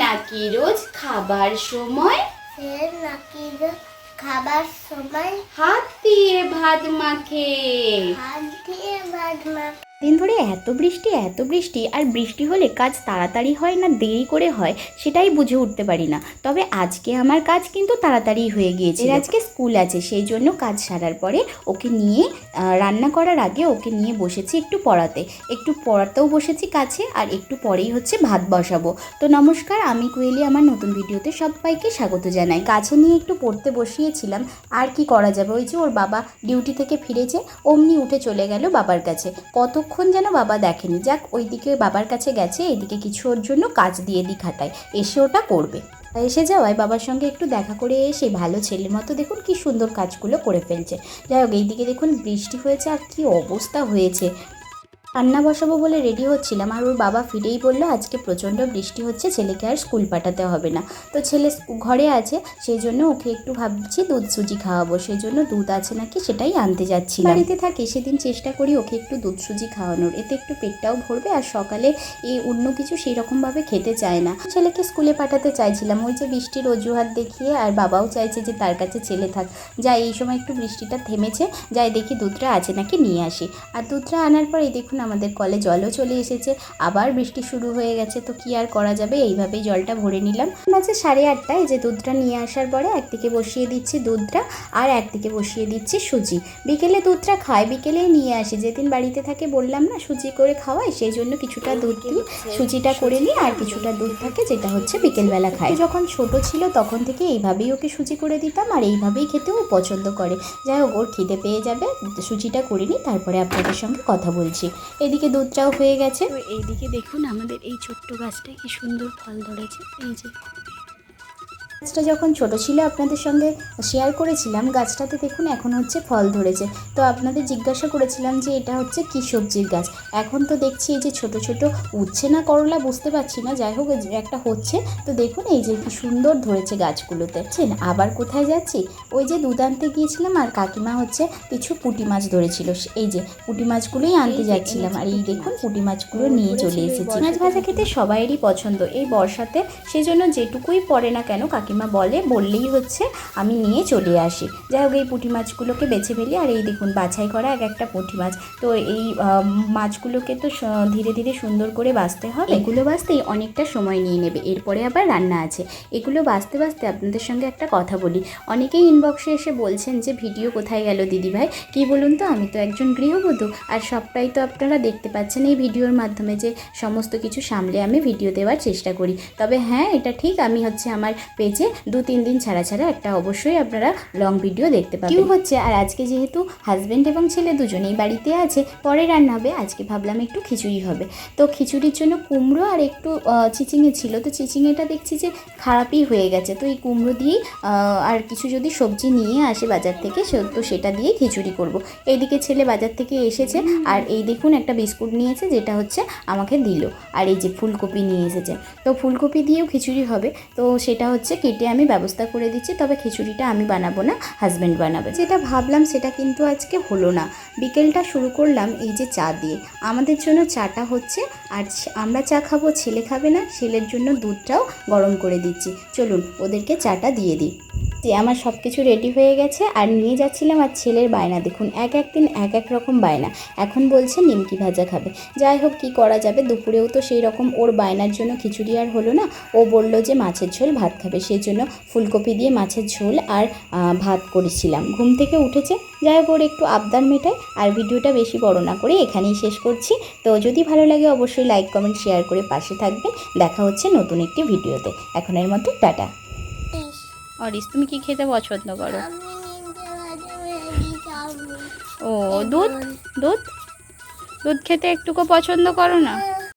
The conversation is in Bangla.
নাকি রোজ খাবার সময় হাত দিয়ে ভাত মাখে। দিন ধরে এত বৃষ্টি আর বৃষ্টি হলে কাজ তাড়াতাড়ি হয় না দেরি করে হয় সেটাই বুঝে উঠতে পারি না। তবে আজকে আমার কাজ কিন্তু তাড়াতাড়ি হয়ে গিয়েছে। আজকে স্কুল আছে সেই জন্য কাজ সারার পরে ওকে নিয়ে রান্না করার আগে ওকে নিয়ে বসেছি একটু পড়াতেও বসেছি কাছে, আর একটু পরেই হচ্ছে ভাত বসাবো। তো নমস্কার, আমি কোয়েলি আমার নতুন ভিডিওতে সবাইকে স্বাগত জানাই। কাছে নিয়ে একটু পড়তে বসিয়েছিলাম, আর কি করা যাবে, ওই যে ওর বাবা ডিউটি থেকে ফিরেছে, অমনি উঠে চলে গেল বাবার কাছে। কতক্ষণ যেন বাবা দেখেনি, যাক ওইদিকে বাবার কাছে গেছে, এইদিকে কিছু ওর জন্য কাজ দিয়ে দিই খাতায়, এসে ওটা করবে। এসে যাওয়ায় বাবার সঙ্গে একটু দেখা করে এসে ভালো ছেলের মতো দেখুন কি সুন্দর কাজগুলো করে ফেলছে। যাই হোক, এইদিকে দেখুন বৃষ্টি হয়েছে আর কি অবস্থা হয়েছে। রান্না বসাবো বলে রেডি হচ্ছিলাম, আর ওর বাবা ফিরেই বললো আজকে প্রচণ্ড বৃষ্টি হচ্ছে, ছেলেকে আর স্কুল পাঠাতে হবে না। তো ছেলে ঘরে আছে, সেই জন্য ওকে একটু ভাবছি দুধ সুজি খাওয়াবো, সেই জন্য দুধ আছে নাকি সেটাই আনতে যাচ্ছি। বাড়িতে থাকি সেদিন চেষ্টা করি ওকে একটু দুধ সুজি খাওয়ানোর, এতে একটু পেটটাও ভরবে, আর সকালে অন্য কিছু সেই রকমভাবে খেতে চায় না। ছেলেকে স্কুলে পাঠাতে চাইছিলাম, ওই যে বৃষ্টির অজুহাত দেখিয়ে, আর বাবাও চাইছে যে তার কাছে ছেলে থাক। যাই, এই সময় একটু বৃষ্টিটা থেমেছে, যাই দেখি দুধটা আছে নাকি নিয়ে আসি। আর দুধটা আনার পর এই দেখুন আমাদের কলে জলও চলে এসেছে, আবার বৃষ্টি শুরু হয়ে গেছে। তো কি আর করা যাবে, এইভাবেই জলটা ভরে নিলাম। বাজে 8:30, এই যে দুধটা নিয়ে আসার পরে একদিকে বসিয়ে দিচ্ছি দুধটা, আর একদিকে বসিয়ে দিচ্ছি সুজি। বিকেলে দুধটা খায়, বিকেলেই নিয়ে আসি, যেদিন বাড়িতে থাকে বললাম না সুজি করে খাওয়াই, সেই জন্য কিছুটা দুধ দিই, সুজিটা করে নিই, আর কিছুটা দুধ থাকে যেটা হচ্ছে বিকেলবেলা খায়। যখন ছোট ছিল তখন থেকে এইভাবেই ওকে সুজি করে দিতাম, আর এইভাবেই খেতেও পছন্দ করে। যাই হোক, ওর খিদে পেয়ে যাবে, সুজিটা করে নিই, তারপরে আপনাদের সঙ্গে কথা বলছি। এদিকে দুধটাও হয়ে গেছে। এইদিকে দেখুন আমাদের এই ছোট্ট গাছটা কি সুন্দর ফল ধরেছে। এই যে গাছটা যখন ছোট ছিল আপনাদের সঙ্গে শেয়ার করেছিলাম, গাছটাতে দেখুন এখন হচ্ছে ফল ধরেছে। তো আপনাদের জিজ্ঞাসা করেছিলাম যে এটা হচ্ছে কী সবজির গাছ। এখন তো দেখছি এই যে ছোট ছোট উঠছে না করলা, বুঝতে পারছি না, যাই হোক একটা হচ্ছে। তো দেখুন এই যে কি সুন্দর ধরেছে গাছগুলোতে। আবার কোথায় যাচ্ছি, ওই যে দুধ আনতে গিয়েছিলাম, আর কাকিমা হচ্ছে কিছু পুঁটি মাছ ধরেছিল, এই যে পুঁটি মাছগুলোই আনতে যাচ্ছিলাম, আর এই দেখুন পুঁটি মাছগুলো নিয়ে চলে এসেছি। মাছ ভাজা খেতে সবাইয়েরই পছন্দ এই বর্ষাতে, সেই জন্য যেটুকুই পড়ে না কেন কাকিমা বললেই হচ্ছে আমি নিয়ে চলে আসি। যাই হোক, এই পুঁটি মাছগুলোকে বেছে ফেলি, আর এই দেখুন বাছাই করা এক একটা পুঁটি মাছ। তো এই মাছগুলোকে তো ধীরে ধীরে সুন্দর করে বাছতে হবে, এগুলো বাছতেই অনেকটা সময় নিয়ে নেবে, এরপরে আবার রান্না আছে। এগুলো বাছতে বাছতে আপনাদের সঙ্গে একটা কথা বলি, অনেকেই ইনবক্সে এসে বলছেন যে ভিডিও কোথায় গেল দিদিভাই। কি বলুন তো, আমি তো একজন গৃহবধূ, আর সবটাই তো আপনারা দেখতে পাচ্ছেন এই ভিডিওর মাধ্যমে, যে সমস্ত কিছু সামলে আমি ভিডিও দেওয়ার চেষ্টা করি। তবে হ্যাঁ, এটা ঠিক, আমি হচ্ছে আমার পেজে 2-3 দিন ছাড়া একটা অবশ্যই আপনারা লং ভিডিও দেখতে পাবেন। কি হচ্ছে, আর আজকে যেহেতু হাজব্যান্ড এবং ছেলে দুজনেই বাড়িতে আছে, পরে রান্না হবে। আজকে ভাবলাম একটু খিচুড়ি হবে, তো খিচুড়ির জন্য কুমড়ো আর একটু চিচিঙে ছিল, তো চিচিঙেটা দেখছি যে খারাপই হয়ে গেছে। তো এই কুমড়ো দিয়েই আর কিছু যদি সবজি নিয়ে আসে বাজার থেকে, তো সেটা দিয়ে খিচুড়ি করব। এইদিকে ছেলে বাজার থেকে এসেছে, আর এই দেখুন একটা বিস্কুট নিয়েছে, যেটা হচ্ছে আমাকে দিল, আর এই যে ফুলকপি নিয়ে এসেছে। তো ফুলকপি দিয়েও খিচুড়ি হবে, তো সেটা হচ্ছে কেটে আমি ব্যবস্থা করে দিচ্ছি। তবে খিচুড়িটা আমি বানাবো না, হাজব্যান্ড বানাবে। যেটা ভাবলাম সেটা কিন্তু আজকে হলো না। বিকেলটা শুরু করলাম এই যে চা দিয়ে, আমাদের জন্য চাটা হচ্ছে, আর আমরা চা খাবো, ছেলে খাবে না, ছেলের জন্য দুধটাও গরম করে দিচ্ছি। চলুন ওদেরকে চাটা দিয়ে দিই। যে আমার সব কিছু রেডি হয়ে গেছে, আর নিয়ে যাচ্ছিলাম, আর ছেলের বায়না দেখুন, এক দিন এক রকম বায়না। এখন বলছে নিমকি ভাজা খাবে। যাই হোক, কী করা যাবে, দুপুরেও তো সেই রকম ওর বায়নার জন্য খিচুড়ি আর হলো না। ও বলল যে মাছের ঝোল ভাত খাবে, সেই জন্য ফুলকপি দিয়ে মাছের ঝোল আর ভাত করেছিলাম। ঘুম থেকে উঠেছে, যাই হোক ওর একটু আবদার মেটায়। আর ভিডিওটা বেশি বড় না করে এখানেই শেষ করছি। তো যদি ভালো লাগে অবশ্যই লাইক কমেন্ট শেয়ার করে পাশে থাকবেন। দেখা হচ্ছে নতুন একটি ভিডিওতে, এখনের মতো টাটা। অরিস, তুমি কি খেতে পছন্দ করো? ও দুধ দুধ দুধ খেতে একটুকু পছন্দ করো না?